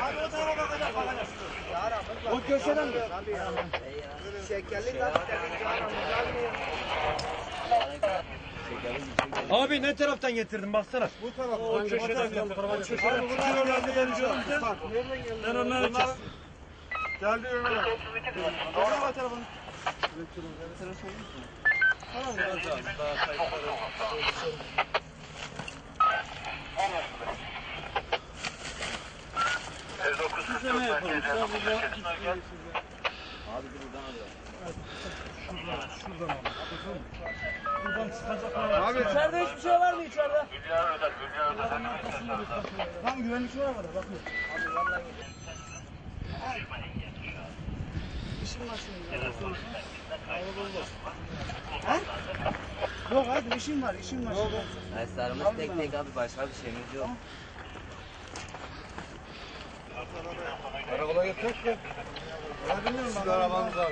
Abi o tarafa bakacak. O köşeden mi? Şekerli Abi ne taraftan getirdin baksana. bu taraf. O köşeden getirdim. O köşeden. Ben onları çektim. Geldi Ömer. Doğru telefonu. Tamam biraz daha kayıtları. Size ne yapalım? Sen burada. Abi buradan alıyor. Şuradan al. Buradan çıkacaklar. Abi İçeride hiçbir şey var mı içeride? tam güvenlikçi var burada bakın. İşim var şimdi. Ha? Yok hadi işim var, işim var. Derslerimiz tek tek abi, başka bir şeyimiz yok. Karakola götürek mi? Bilmiyorum ben. Arabamız var.